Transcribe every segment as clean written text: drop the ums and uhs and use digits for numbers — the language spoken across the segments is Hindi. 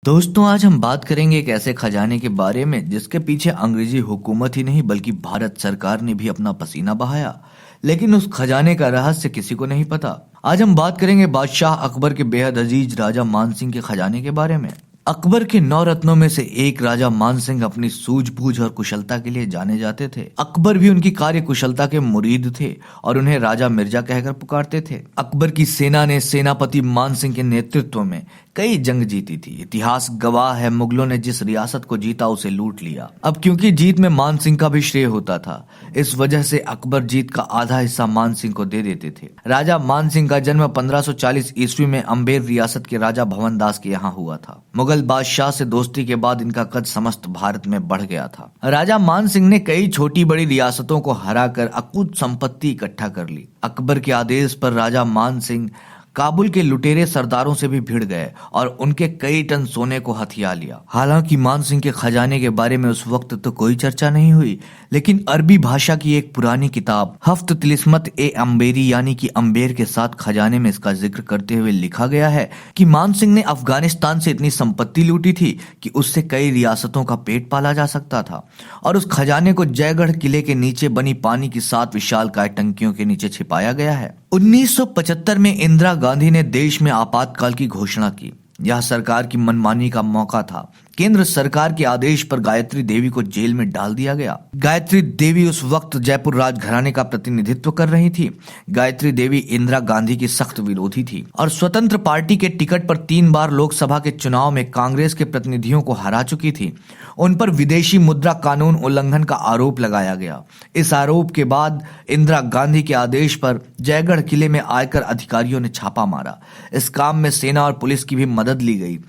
दोस्तों, आज हम बात करेंगे एक ऐसे खजाने के बारे में जिसके पीछे अंग्रेजी हुकूमत ही नहीं बल्कि भारत सरकार ने भी अपना पसीना बहाया। लेकिन उस खजाने का रहस्य किसी को नहीं पता। आज हम बात करेंगे बादशाह अकबर के बेहद अजीज राजा मान सिंह के खजाने के बारे में। अकबर के 9 रत्नों में से एक राजा मान सिंह अपनी सूझबूझ और कुशलता के लिए जाने जाते थे। अकबर भी उनकी कार्य कुशलता के मुरीद थे और उन्हें राजा मिर्जा कहकर पुकारते थे। अकबर की सेना ने सेनापति मान सिंह के नेतृत्व में कई जंग जीती थी। इतिहास गवाह है, मुगलों ने जिस रियासत को जीता उसे लूट लिया। अब क्योंकि जीत में मान सिंह का भी श्रेय होता था, इस वजह से अकबर जीत का आधा हिस्सा मान सिंह को दे देते थे। राजा मान सिंह का जन्म 1540 ईस्वी में अम्बेर रियासत के राजा भवन दास के यहाँ हुआ था। मुगल बादशाह से दोस्ती के बाद इनका कद समस्त भारत में बढ़ गया था। राजा मान सिंह ने कई छोटी बड़ी रियासतों को हराकर अकूत संपत्ति इकट्ठा कर ली। अकबर के आदेश पर राजा मान सिंह काबुल के लुटेरे सरदारों से भी भिड़ गए और उनके कई टन सोने को हथिया लिया। हालांकि मान सिंह के खजाने के बारे में उस वक्त तो कोई चर्चा नहीं हुई, लेकिन अरबी भाषा की एक पुरानी किताब हफ्त तिलिस्मत ए अम्बेरी यानी कि अम्बेर के साथ खजाने में इसका जिक्र करते हुए लिखा गया है कि मान सिंह ने अफगानिस्तान से इतनी संपत्ति लूटी थी कि उससे कई रियासतों का पेट पाला जा सकता था और उस खजाने को जयगढ़ किले के नीचे बनी पानी की 7 विशालकाय टंकियों के नीचे छिपाया गया है। 1975 में इंदिरा गांधी ने देश में आपातकाल की घोषणा की। यह सरकार की मनमानी का मौका था। केंद्र सरकार के आदेश पर गायत्री देवी को जेल में डाल दिया गया। गायत्री देवी उस वक्त जयपुर राजघराने का प्रतिनिधित्व कर रही थी। गायत्री देवी इंदिरा गांधी की सख्त विरोधी थी और स्वतंत्र पार्टी के टिकट पर 3 बार लोकसभा के चुनाव में कांग्रेस के प्रतिनिधियों को हरा चुकी थी। उन पर विदेशी मुद्रा कानून उल्लंघन का आरोप लगाया गया। इस आरोप के बाद इंदिरा गांधी के आदेश पर जयगढ़ किले में आयकर अधिकारियों ने छापा मारा। इस काम में सेना और पुलिस की भी मदद ली गई।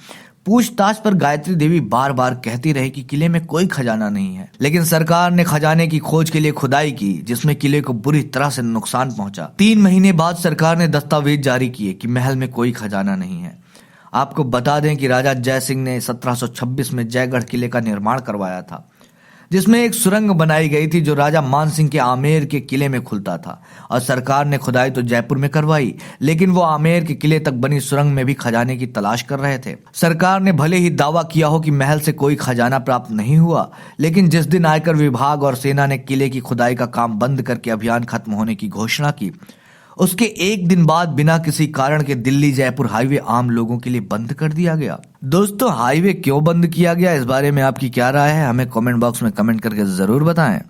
पूछताछ पर गायत्री देवी बार बार कहती रही कि किले में कोई खजाना नहीं है, लेकिन सरकार ने खजाने की खोज के लिए खुदाई की, जिसमें किले को बुरी तरह से नुकसान पहुंचा। 3 महीने बाद सरकार ने दस्तावेज जारी किए कि महल में कोई खजाना नहीं है। आपको बता दें कि राजा जय सिंह ने 1726 में जयगढ़ किले का निर्माण करवाया था, जिसमें एक सुरंग बनाई गई थी जो राजा मान सिंह के आमेर के किले में खुलता था। और सरकार ने खुदाई तो जयपुर में करवाई, लेकिन वो आमेर के किले तक बनी सुरंग में भी खजाने की तलाश कर रहे थे। सरकार ने भले ही दावा किया हो कि महल से कोई खजाना प्राप्त नहीं हुआ, लेकिन जिस दिन आयकर विभाग और सेना ने किले की खुदाई का काम बंद करके अभियान खत्म होने की घोषणा की, उसके 1 दिन बाद बिना किसी कारण के दिल्ली जयपुर हाईवे आम लोगों के लिए बंद कर दिया गया। दोस्तों, हाईवे क्यों बंद किया गया, इस बारे में आपकी क्या राय है, हमें कमेंट बॉक्स में कमेंट करके जरूर बताएं।